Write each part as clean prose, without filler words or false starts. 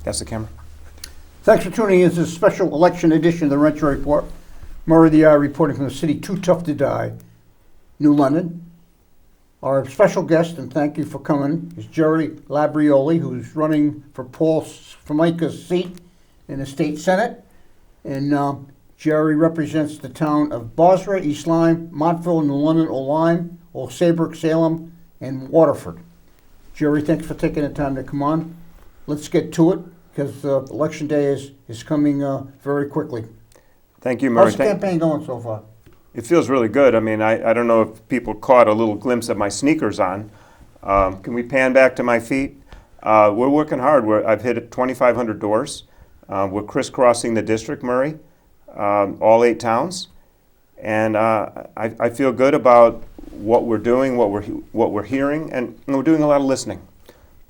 That's the camera. Thanks for tuning in to this special election edition of the Renshaw Report. Murray the Eye reporting from the city too tough to die, New London. Our special guest, and thank you for coming, is Jerry LABRIOla, who's running for Paul FORMICA's seat in the state senate. And Jerry represents the town of Bosra, East Lyme, Montville, New London, Old Lyme, Old Saybrook, Salem, and Waterford. Jerry, thanks for taking the time to come on. Let's get to it, because election day is coming very quickly. Thank you, Murray. How's the campaign going so far? It feels really good. I mean, I don't know if people caught a little glimpse of my sneakers on. Can we pan back to my feet? We're working hard. I've hit 2,500 doors. We're crisscrossing the district, Murray, all 8 towns. And I feel good about what we're doing, what we're hearing, and we're doing a lot of listening.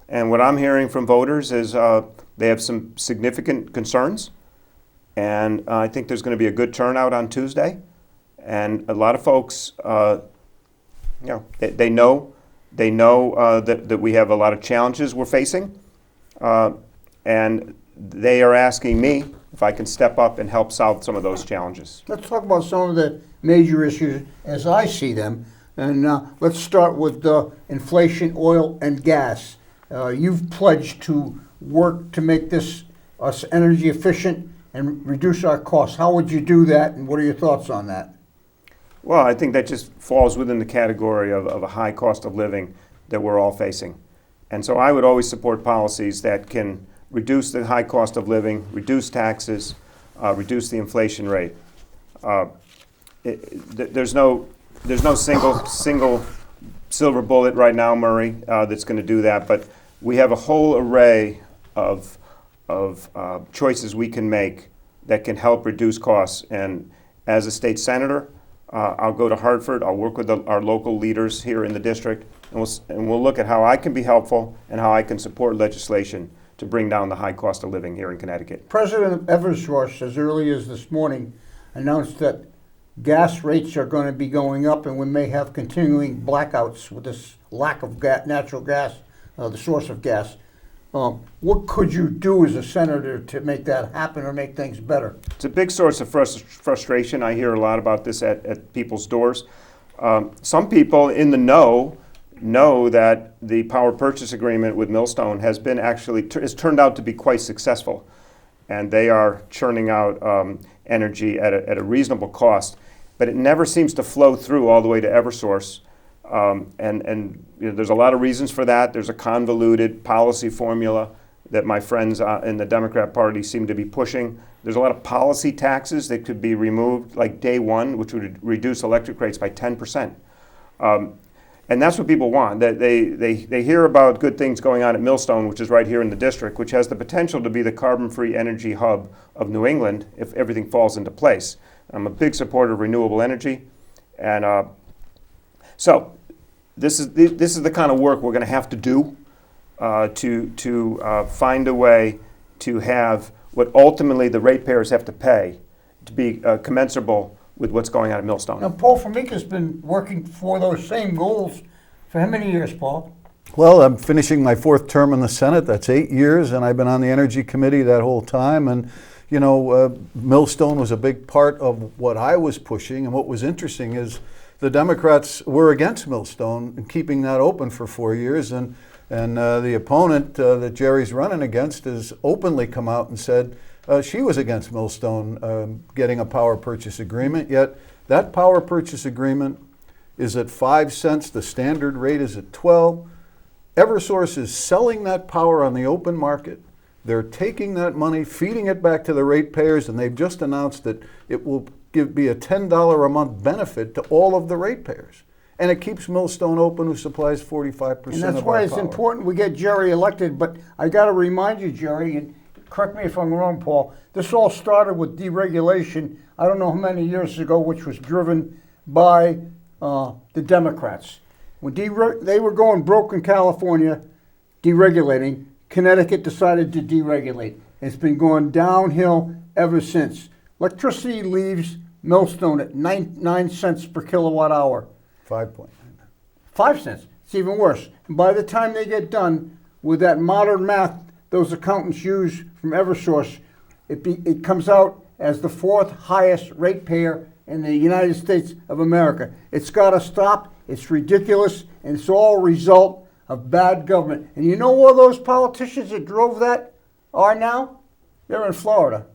And what I'm hearing from voters is they have some significant concerns. And I think there's going to be a good turnout on Tuesday. And a lot of folks, they know that we have a lot of challenges we're facing. And they are asking me if I can step up and help solve some of those challenges. Let's talk about some of the major issues as I see them. And let's start with inflation, oil, and gas. You've pledged to work to make us energy efficient and reduce our costs. How would you do that, and what are your thoughts on that? Well, I think that just falls within the category of a high cost of living that we're all facing. And so I would always support policies that can reduce the high cost of living, reduce taxes, reduce the inflation rate. There's no single silver bullet right now, Murray, that's going to do that. But we have a whole array of choices we can make that can help reduce costs. And as a state senator, I'll go to Hartford. I'll work with our local leaders here in the district, and we'll look at how I can be helpful and how I can support legislation to bring down the high cost of living here in Connecticut. President Eversworth, as early as this morning, announced that gas rates are going to be going up, and we may have continuing blackouts with this lack of natural gas, the source of gas. What could you do as a senator to make that happen or make things better? It's a big source of frustration. I hear a lot about this at people's doors. Some people in the know that the power purchase agreement with Millstone has turned out to be quite successful, and they are churning out energy at a reasonable cost, but it never seems to flow through all the way to Eversource. And there's a lot of reasons for that. There's a convoluted policy formula that my friends in the Democrat Party seem to be pushing. There's a lot of policy taxes that could be removed, like day one, which would reduce electric rates by 10%. And that's what people want. They hear about good things going on at Millstone, which is right here in the district, which has the potential to be the carbon-free energy hub of New England if everything falls into place. I'm a big supporter of renewable energy. And so this is the kind of work we're going to have to do to find a way to have what ultimately the ratepayers have to pay to be commensurable with what's going on at Millstone. Now, Paul FORMICA's been working for those same goals for how many years, Paul? Well, I'm finishing my 4th term in the Senate. That's 8 years, and I've been on the Energy Committee that whole time. And, Millstone was a big part of what I was pushing. And what was interesting is the Democrats were against Millstone and keeping that open for 4 years. And the opponent that Jerry's running against has openly come out and said she was against Millstone getting a power purchase agreement. Yet that power purchase agreement is at 5 cents. The standard rate is at 12. Eversource is selling that power on the open market. They're taking that money, feeding it back to the ratepayers, and they've just announced that it will be a $10 a month benefit to all of the ratepayers. And it keeps Millstone open, who supplies 45% of our power. And that's why it's important we get Jerry elected. But I got to remind you, Jerry, and correct me if I'm wrong, Paul, this all started with deregulation, I don't know how many years ago, which was driven by the Democrats. When they were going broke in California, deregulating, Connecticut decided to deregulate. It's been going downhill ever since. Electricity leaves Millstone at 9 cents per kilowatt hour. 5.9. 5 cents. It's even worse. And by the time they get done with that modern math, those accountants use from Eversource, it comes out as the 4th highest ratepayer in the United States of America. It's got to stop. It's ridiculous, and it's all a result of bad government. And you know where those politicians that drove that are now? They're in Florida.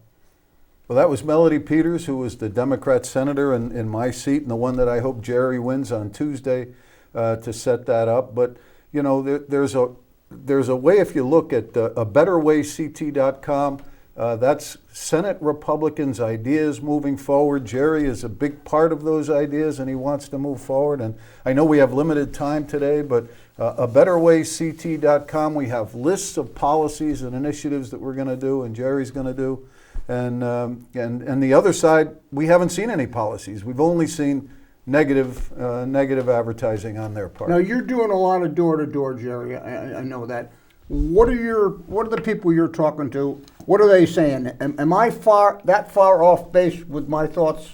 Well, that was Melody Peters, who was the Democrat senator in my seat, and the one that I hope Jerry wins on Tuesday to set that up. But, you know, there's a way, if you look at abetterwayct.com, that's Senate Republicans' ideas moving forward. Jerry is a big part of those ideas, and he wants to move forward. And I know we have limited time today, but abetterwayct.com, we have lists of policies and initiatives that we're going to do, and Jerry's going to do. And the other side, we haven't seen any policies. We've only seen negative advertising on their part. Now, you're doing a lot of door-to-door, Jerry. I know that. What are the people you're talking to? What are they saying? Am I that far off base with my thoughts?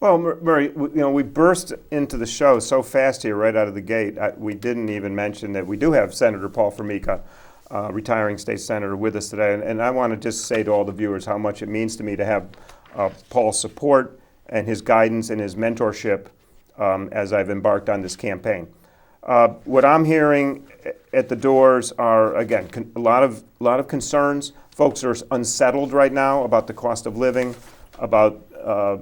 Well, Murray, we burst into the show so fast here right out of the gate. We didn't even mention that we do have Senator Paul Formica, retiring state senator, with us today. And I want to just say to all the viewers how much it means to me to have Paul's support and his guidance and his mentorship as I've embarked on this campaign. What I'm hearing at the doors are, again, a lot of concerns. Folks are unsettled right now about the cost of living, about a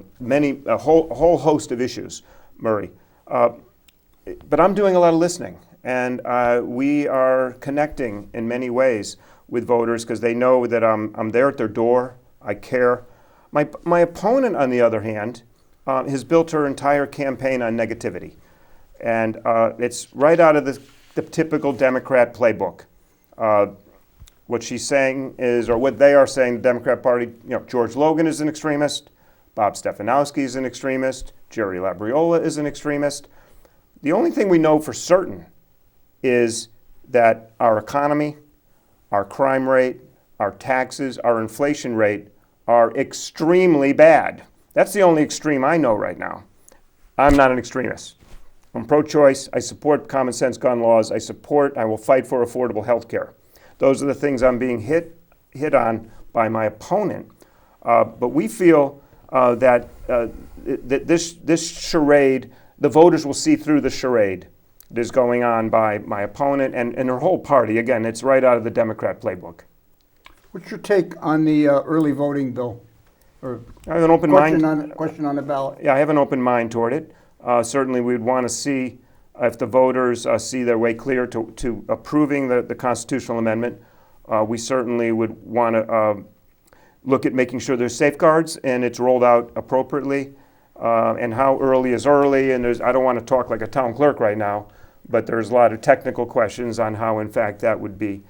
whole host of issues, Murray. But I'm doing a lot of listening, and we are connecting in many ways with voters because they know that I'm there at their door. I care. My opponent, on the other hand, has built her entire campaign on negativity. And it's right out of the typical Democrat playbook. What she's saying is, or what they are saying, the Democrat Party, George Logan is an extremist, Bob Stefanowski is an extremist, Jerry LaBriola is an extremist. The only thing we know for certain is that our economy, our crime rate, our taxes, our inflation rate are extremely bad. That's the only extreme I know right now. I'm not an extremist. I'm pro-choice. I support common sense gun laws. I will fight for affordable health care. Those are the things I'm being hit on by my opponent. But we feel that this charade, the voters will see through the charade that is going on by my opponent and her whole party. Again, it's right out of the Democrat playbook. What's your take on the early voting bill? Or I have an open mind. Question on the ballot. Yeah, I have an open mind toward it. Certainly, we'd want to see if the voters see their way clear to approving the constitutional amendment. We certainly would want to look at making sure there's safeguards and it's rolled out appropriately. And how early is early? And I don't want to talk like a town clerk right now, but there's a lot of technical questions on how, in fact, that would be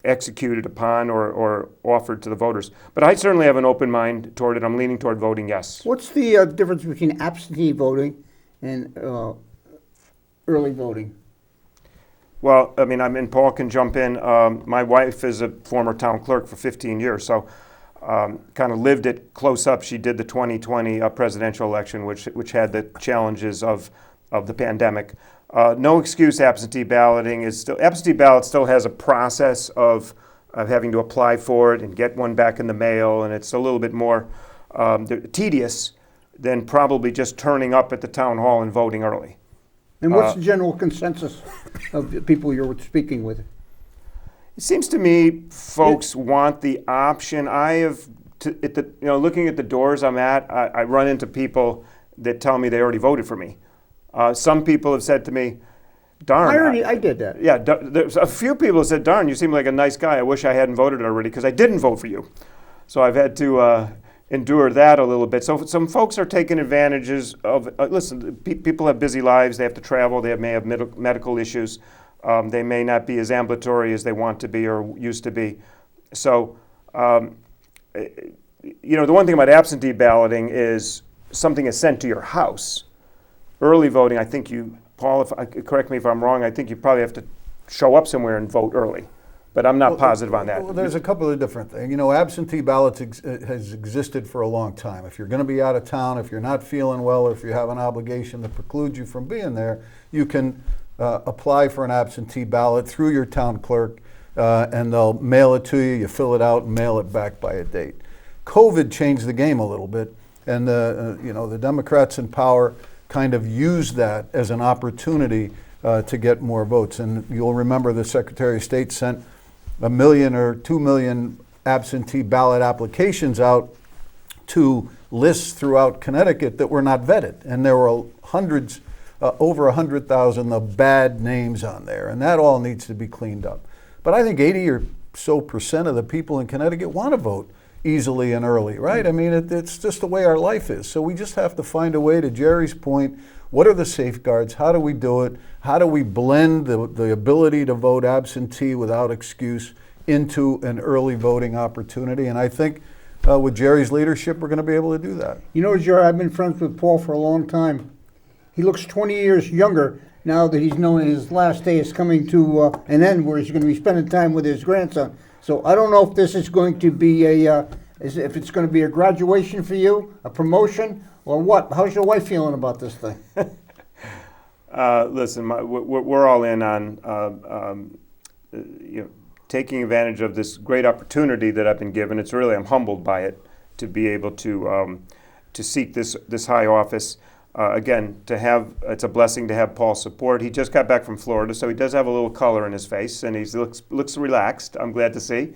executed upon or offered to the voters. But I certainly have an open mind toward it. I'm leaning toward voting yes. What's the difference between absentee voting and early voting? Well, I mean, Paul can jump in. My wife is a former town clerk for 15 years, so kind of lived it close up. She did the 2020 presidential election, which had the challenges of the pandemic. No excuse absentee balloting absentee ballot still has a process of having to apply for it and get one back in the mail, and it's a little bit more tedious than probably just turning up at the town hall and voting early. And what's the general consensus of the people you're speaking with? It seems to me folks want the option. Looking at the doors I'm at, I run into people that tell me they already voted for me. Some people have said to me, darn. I did that. Yeah, there's a few people have said, darn, you seem like a nice guy. I wish I hadn't voted already because I didn't vote for you. So I've had to endure that a little bit. So some folks are taking advantages of, listen, people have busy lives. They have to travel. They may have medical issues. They may not be as ambulatory as they want to be or used to be. So, the one thing about absentee balloting is something is sent to your house. Early voting, I think Paul, correct me if I'm wrong, I think you probably have to show up somewhere and vote early. But I'm not positive on that. Well, there's a couple of different things. Absentee ballots has existed for a long time. If you're going to be out of town, if you're not feeling well, or if you have an obligation that precludes you from being there, you can apply for an absentee ballot through your town clerk. and they'll mail it to you. You fill it out and mail it back by a date. COVID changed the game a little bit, and the Democrats in power kind of used that as an opportunity to get more votes. And you'll remember the Secretary of State sent 1 million or 2 million absentee ballot applications out to lists throughout Connecticut that were not vetted, and there were hundreds, over 100,000 of bad names on there, and that all needs to be cleaned up. But I think 80 or so % of the people in Connecticut want to vote easily and early, right? I mean, it's just the way our life is. So we just have to find a way, to Jerry's point, what are the safeguards? How do we do it? How do we blend the ability to vote absentee without excuse into an early voting opportunity? And I think with Jerry's leadership, we're going to be able to do that. You know, Jerry, I've been friends with Paul for a long time. He looks 20 years younger now that he's knowing his last day is coming to an end, where he's going to be spending time with his grandson. So I don't know if this is going to be if it's going to be a graduation for you, a promotion, or what. How's your wife feeling about this thing? Listen, we're all in on taking advantage of this great opportunity that I've been given. I'm humbled by it, to be able to seek this high office. Again, it's a blessing to have Paul's support. He just got back from Florida, so he does have a little color in his face, and he looks relaxed. I'm glad to see.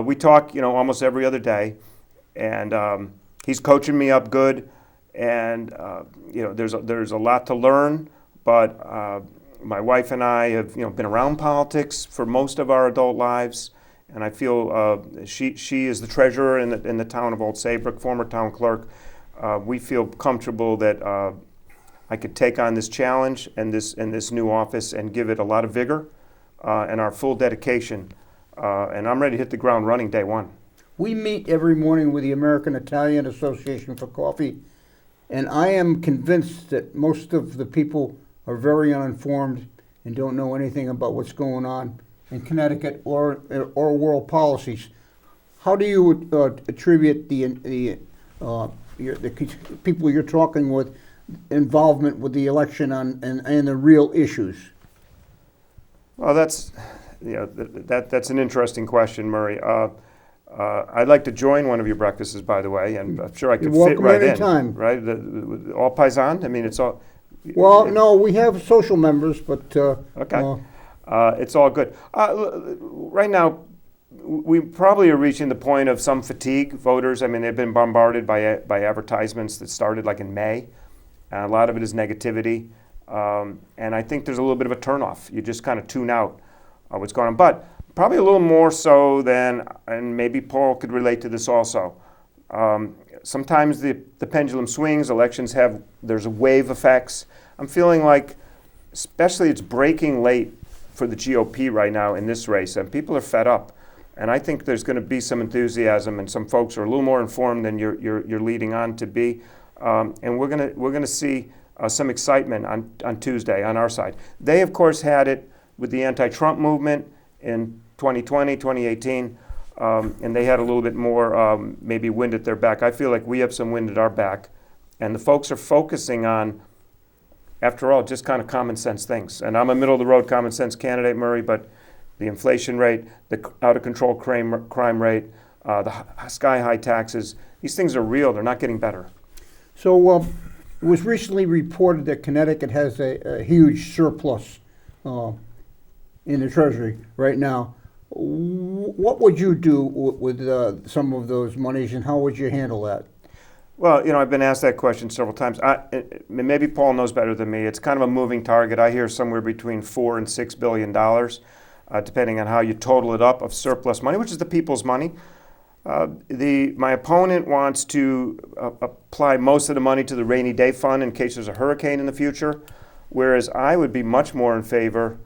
We talk, almost every other day, and he's coaching me up good. And there's a lot to learn, but my wife and I have been around politics for most of our adult lives, and I feel she is the treasurer in the town of Old Saybrook, former town clerk. We feel comfortable that I could take on this challenge and this new office and give it a lot of vigor and our full dedication. And I'm ready to hit the ground running day one. We meet every morning with the American Italian Association for coffee, and I am convinced that most of the people are very uninformed and don't know anything about what's going on in Connecticut or world policies. How do you attribute the people you're talking with involvement with the election and the real issues? Well, that's an interesting question, Murray. I'd like to join one of your breakfasts, by the way, and I'm sure I could fit right in. Anytime. Right? All paisan? I mean, it's all. Well, no, we have social members, but okay, it's all good. Right now, we probably are reaching the point of some fatigue. Voters, I mean, they've been bombarded by advertisements that started like in May. A lot of it is negativity, and I think there's a little bit of a turnoff. You just kind of tune out what's going on, but probably a little more so than, and maybe Paul could relate to this also. Sometimes the pendulum swings. Elections there's wave effects. I'm feeling like, especially it's breaking late for the GOP right now in this race, and people are fed up. And I think there's going to be some enthusiasm, and some folks are a little more informed than you're leading on to be. And we're going to see some excitement on Tuesday on our side. They, of course, had it with the anti-Trump movement in 2020, 2018, and they had a little bit more maybe wind at their back. I feel like we have some wind at our back, and the folks are focusing on, after all, just kind of common sense things. And I'm a middle-of-the-road common sense candidate, Murray, but the inflation rate, the out-of-control crime rate, the sky-high taxes, these things are real. They're not getting better. So it was recently reported that Connecticut has a huge surplus in the Treasury right now. What would you do with some of those monies, and how would you handle that? Well, I've been asked that question several times. Maybe Paul knows better than me. It's kind of a moving target. I hear somewhere between $4 and $6 billion, depending on how you total it up, of surplus money, which is the people's money. My opponent wants to apply most of the money to the rainy day fund in case there's a hurricane in the future, whereas I would be much more in favor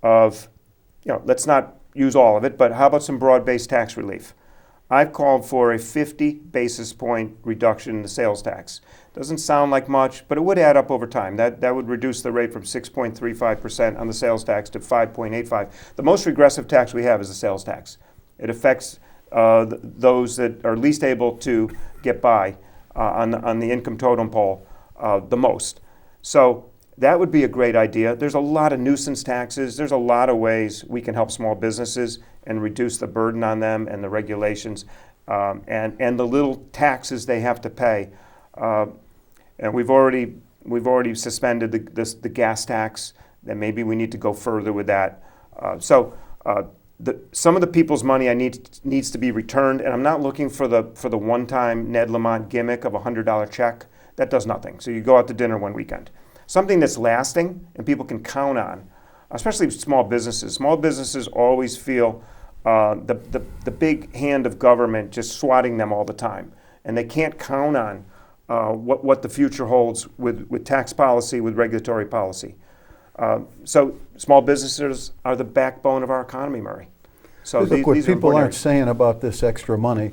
of, let's not use all of it, but how about some broad-based tax relief? I've called for a 50 basis point reduction in the sales tax. Doesn't sound like much, but it would add up over time. That would reduce the rate from 6.35% on the sales tax to 5.85%. The most regressive tax we have is the sales tax. It affects those that are least able to get by on the income totem pole the most. So that would be a great idea. There's a lot of nuisance taxes. There's a lot of ways we can help small businesses and reduce the burden on them and the regulations and the little taxes they have to pay. And we've already suspended the gas tax, and maybe we need to go further with that. Some of the people's money needs to be returned, and I'm not looking for the one-time Ned Lamont gimmick of a $100 check. That does nothing. So you go out to dinner one weekend. Something that's lasting and people can count on, especially small businesses. Small businesses always feel the big hand of government just swatting them all the time, and they can't count on what the future holds with tax policy, with regulatory policy. So small businesses are the backbone of our economy, Murray. So Look, what these are people important aren't saying about this extra money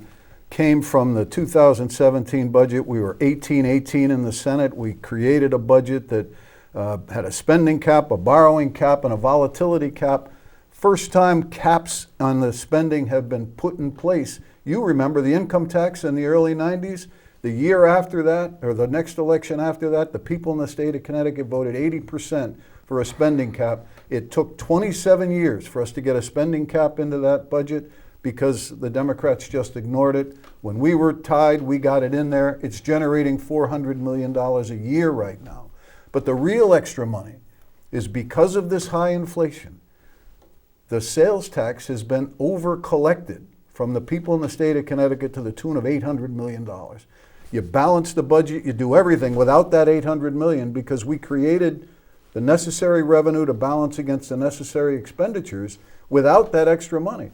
came from the 2017 budget. We were 18-18 in the Senate. We created a budget that had a spending cap, a borrowing cap, and a volatility cap. First time caps on the spending have been put in place. You remember the income tax in the early 90s? The year after that, or the next election after that, the people in the state of Connecticut voted 80% for a spending cap. It took 27 years for us to get a spending cap into that budget because the Democrats just ignored it. When we were tied, we got it in there. It's generating $400 million a year right now. But the real extra money is because of this high inflation. The sales tax has been over-collected from the people in the state of Connecticut to the tune of $800 million. You balance the budget, you do everything without that $800 million because we created the necessary revenue to balance against the necessary expenditures without that extra money.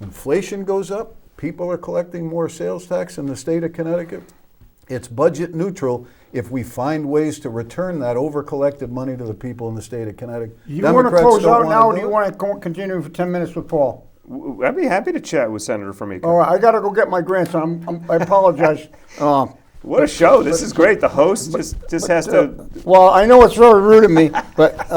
Inflation goes up, people are collecting more sales tax in the state of Connecticut. It's budget neutral if we find ways to return that over-collected money to the people in the state of Connecticut. You want to close out now, or do you want to continue for 10 minutes with Paul? I'd be happy to chat with Senator FORMICA. All right, I got to go get my grandson. I apologize. What a show. This is great. The host just has to... Well, I know it's very rude of me, but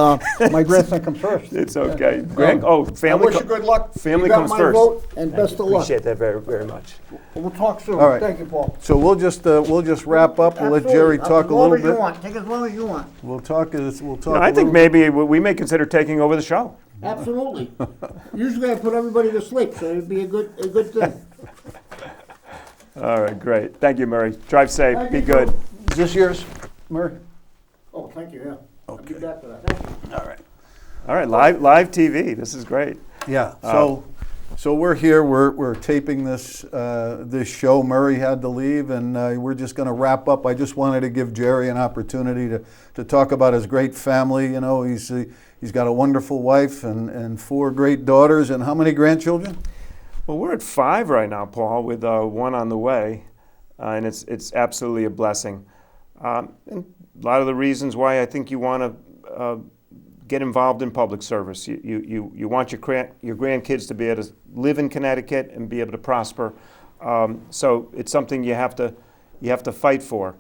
my grandson comes first. It's okay. Family. I wish you good luck. Family You got comes my first. vote, and best of luck. Appreciate that very, very much. We'll talk soon. All right. Thank you, Paul. So we'll just wrap up. We'll let Jerry talk a little bit. Take as long as you want. We'll talk. I think maybe we may consider taking over the show. Absolutely. Usually I put everybody to sleep, so it'd be a good thing. All right, great. Thank you, Murray. Drive safe. Thank Be you, good. Is this yours, Murray? Oh, thank you, yeah. I'll be Okay. back for that. Thank you. All right. All right, live TV. This is great. Yeah. So we're here. We're taping this show. Murray had to leave, and we're just going to wrap up. I just wanted to give Jerry an opportunity to talk about his great family. You know, he's got a wonderful wife and 4 great daughters. And how many grandchildren? Well, we're at 5 right now, Paul, with 1 on the way, and it's absolutely a blessing. And a lot of the reasons why I think you want to get involved in public service. You want your grandkids to be able to live in Connecticut and be able to prosper. So it's something you have to fight for.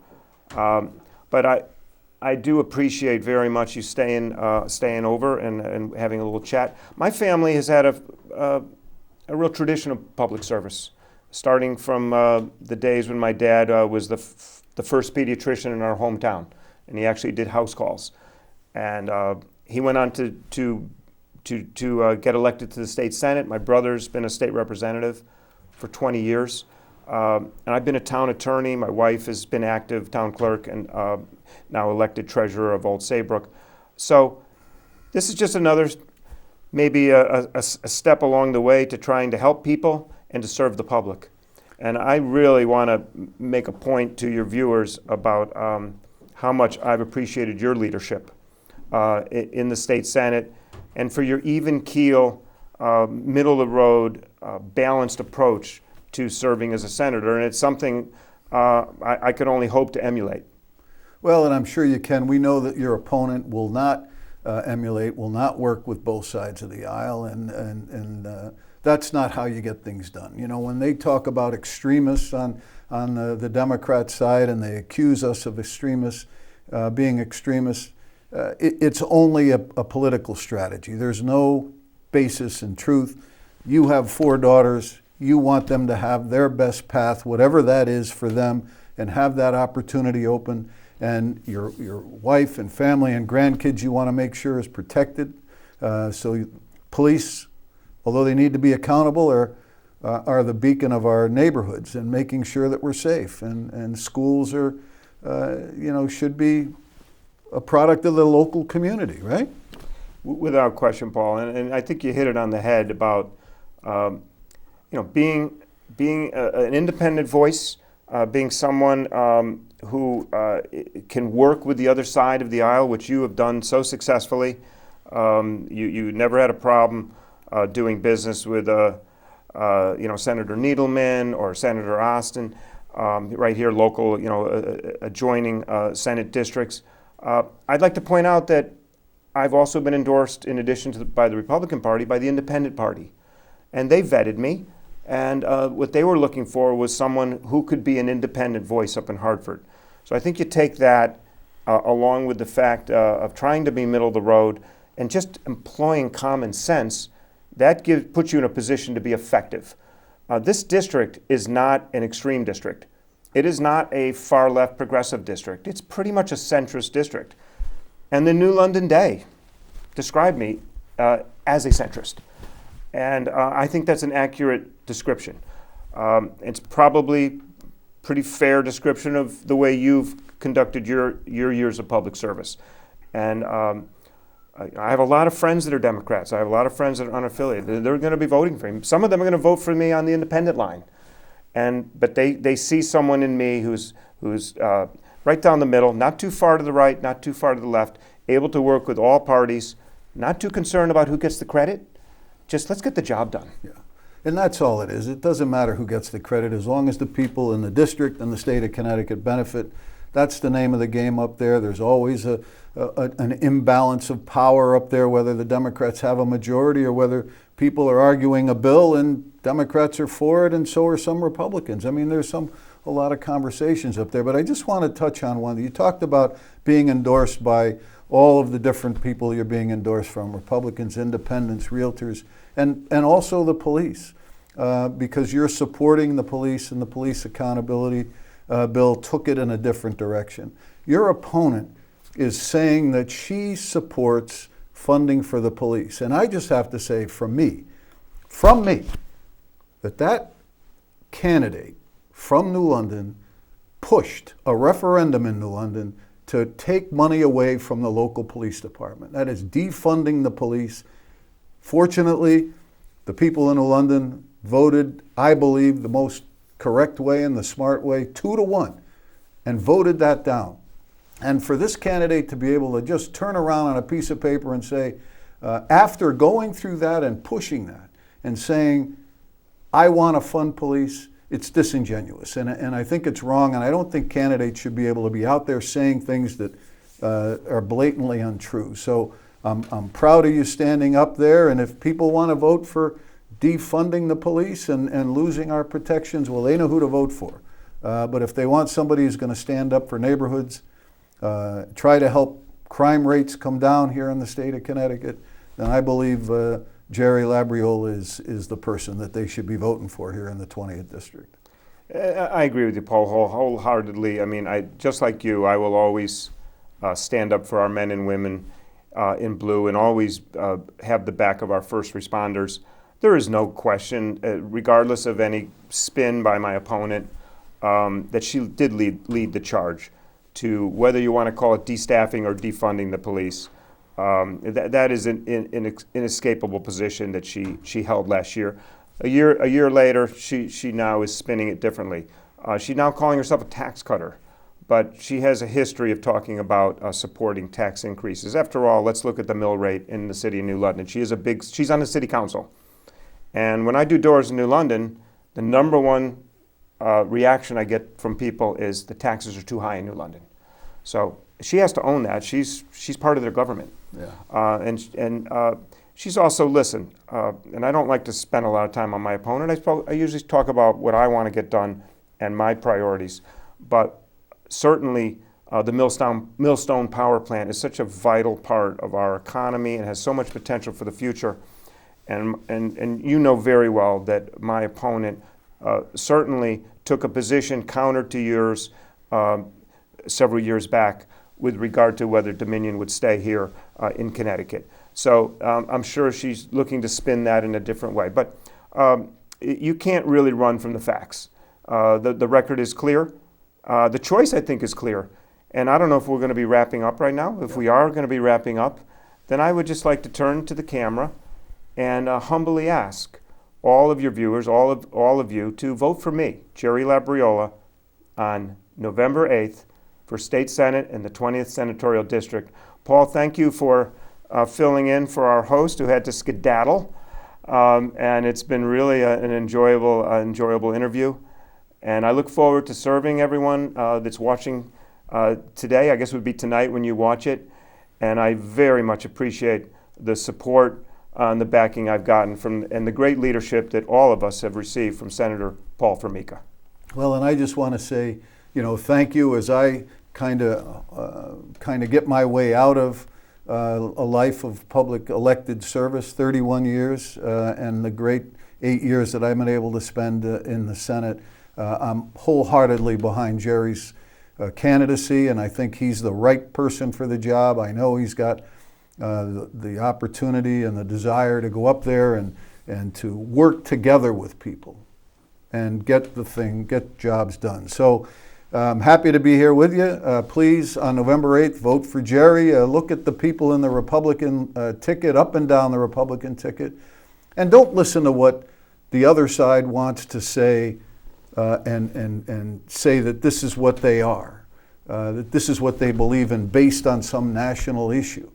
But I do appreciate very much you staying over and having a little chat. My family has had a real tradition of public service, starting from the days when my dad was the first pediatrician in our hometown, and he actually did house calls. And he went on to get elected to the state senate. My brother's been a state representative for 20 years. And I've been a town attorney. My wife has been active town clerk and now elected treasurer of Old Saybrook. So this is just another, maybe a step along the way to trying to help people and to serve the public. And I really want to make a point to your viewers about how much I've appreciated your leadership in the state senate, and for your even keel, middle of the road, balanced approach to serving as a senator. And it's something I could only hope to emulate. Well, and I'm sure you can. We know that your opponent will not emulate, will not work with both sides of the aisle, and that's not how you get things done. You know, when they talk about extremists on the Democrat side and they accuse us of extremists being extremists, it's only a political strategy. There's no basis in truth. You have 4 daughters. You want them to have their best path, whatever that is for them, and have that opportunity open. and your wife and family and grandkids you want to make sure is protected. So police, although they need to be accountable, are the beacon of our neighborhoods and making sure that we're safe. And schools are, should be a product of the local community, right? Without question, Paul, and I think you hit it on the head about being an independent voice, being someone who can work with the other side of the aisle, which you have done so successfully. You never had a problem doing business with Senator Needleman or Senator Austin, right here, local, adjoining Senate districts. I'd like to point out that I've also been endorsed, in addition to by the Republican Party, by the Independent Party. And they vetted me, and what they were looking for was someone who could be an independent voice up in Hartford. So I think you take that along with the fact of trying to be middle of the road and just employing common sense, that puts you in a position to be effective. This district is not an extreme district. It is not a far left progressive district. It's pretty much a centrist district. And the New London Day described me as a centrist. And I think that's an accurate description. It's probably pretty fair description of the way you've conducted your years of public service. And I have a lot of friends that are Democrats. I have a lot of friends that are unaffiliated. They're going to be voting for me. Some of them are going to vote for me on the independent line. But they see someone in me who's right down the middle, not too far to the right, not too far to the left, able to work with all parties, not too concerned about who gets the credit. Just let's get the job done. Yeah. And that's all it is. It doesn't matter who gets the credit as long as the people in the district and the state of Connecticut benefit. That's the name of the game up there. There's always an imbalance of power up there, whether the Democrats have a majority or whether people are arguing a bill and Democrats are for it and so are some Republicans. I mean, there's a lot of conversations up there, but I just want to touch on one. You talked about being endorsed by all of the different people you're being endorsed from, Republicans, independents, realtors, and also the police, because you're supporting the police, and the police accountability bill took it in a different direction. Your opponent is saying that she supports funding for the police. And I just have to say from me, that candidate from New London pushed a referendum in New London to take money away from the local police department. That is defunding the police. Fortunately, the people in New London voted, I believe, the most correct way and the smart way, 2-1, and voted that down. And for this candidate to be able to just turn around on a piece of paper and say, after going through that and pushing that and saying, I want to fund police, it's disingenuous. And I think it's wrong, and I don't think candidates should be able to be out there saying things that are blatantly untrue. So I'm proud of you standing up there, and if people want to vote for defunding the police and losing our protections, well, they know who to vote for. But if they want somebody who's going to stand up for neighborhoods, try to help crime rates come down here in the state of Connecticut, then I believe Jerry LABRIOLA is the person that they should be voting for here in the 20th district. I agree with you, Paul, wholeheartedly. I mean, just like you, I will always stand up for our men and women in blue and always have the back of our first responders. There is no question, regardless of any spin by my opponent, that she did lead the charge to, whether you want to call it destaffing or defunding the police. That is an inescapable position that she held last year. A year later, she now is spinning it differently. She's now calling herself a tax cutter, but she has a history of talking about supporting tax increases. After all, let's look at the mill rate in the city of New London. She's on the city council. And when I do doors in New London, the number one reaction I get from people is the taxes are too high in New London. So she has to own that. She's part of their government. Yeah. And she's also, and I don't like to spend a lot of time on my opponent. I usually talk about what I want to get done and my priorities. But certainly the Millstone power plant is such a vital part of our economy and has so much potential for the future. And you know very well that my opponent certainly took a position counter to yours, several years back with regard to whether Dominion would stay here in Connecticut. So I'm sure she's looking to spin that in a different way. But you can't really run from the facts. The record is clear. The choice, I think, is clear. And I don't know if we're going to be wrapping up right now. If we are going to be wrapping up, then I would just like to turn to the camera and humbly ask all of your viewers, all of you, to vote for me, Jerry LABRIOLA, on November 8th for State Senate and the 20th Senatorial District. Paul, thank you for filling in for our host who had to skedaddle. And it's been really an enjoyable interview. And I look forward to serving everyone that's watching today. I guess it would be tonight when you watch it. And I very much appreciate the support and the backing I've gotten from, and the great leadership that all of us have received from Senator Paul FORMICA. Well, and I just want to say, thank you as I kind of get my way out of a life of public elected service, 31 years, and the great 8 years that I've been able to spend in the Senate. I'm wholeheartedly behind Jerry's candidacy, and I think he's the right person for the job. I know he's got the opportunity and the desire to go up there and to work together with people and get jobs done. So I'm happy to be here with you. Please, on November 8th, vote for Jerry. Look at the people in the Republican ticket, up and down the Republican ticket, and don't listen to what the other side wants to say and say that this is what they are, that this is what they believe in based on some national issue.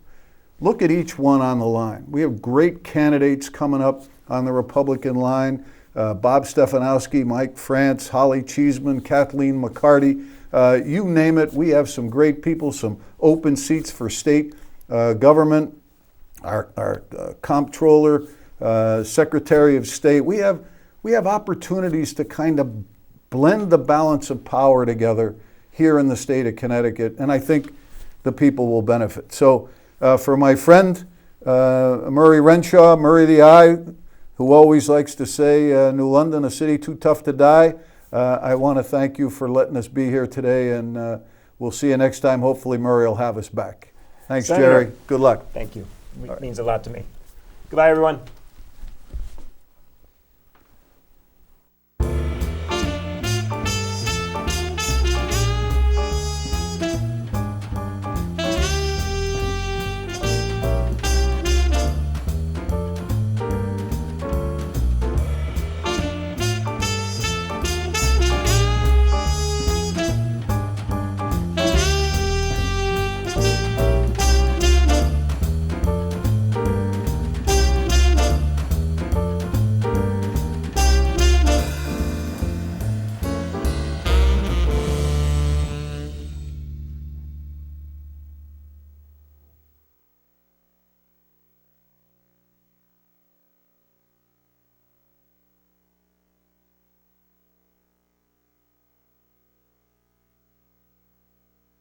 Look at each one on the line. We have great candidates coming up on the Republican line. Bob Stefanowski, Mike France, Holly Cheeseman, Kathleen McCarty, you name it. We have some great people, some open seats for state government, our comptroller, Secretary of State. We have opportunities to kind of blend the balance of power together here in the state of Connecticut, and I think the people will benefit. So for my friend Murray Renshaw, Murray the Eye, who always likes to say, New London, a city too tough to die, I want to thank you for letting us be here today, and we'll see you next time. Hopefully Murray will have us back. Thanks, Senator. Jerry. Good luck. Thank you. It means a lot to me. Goodbye, everyone.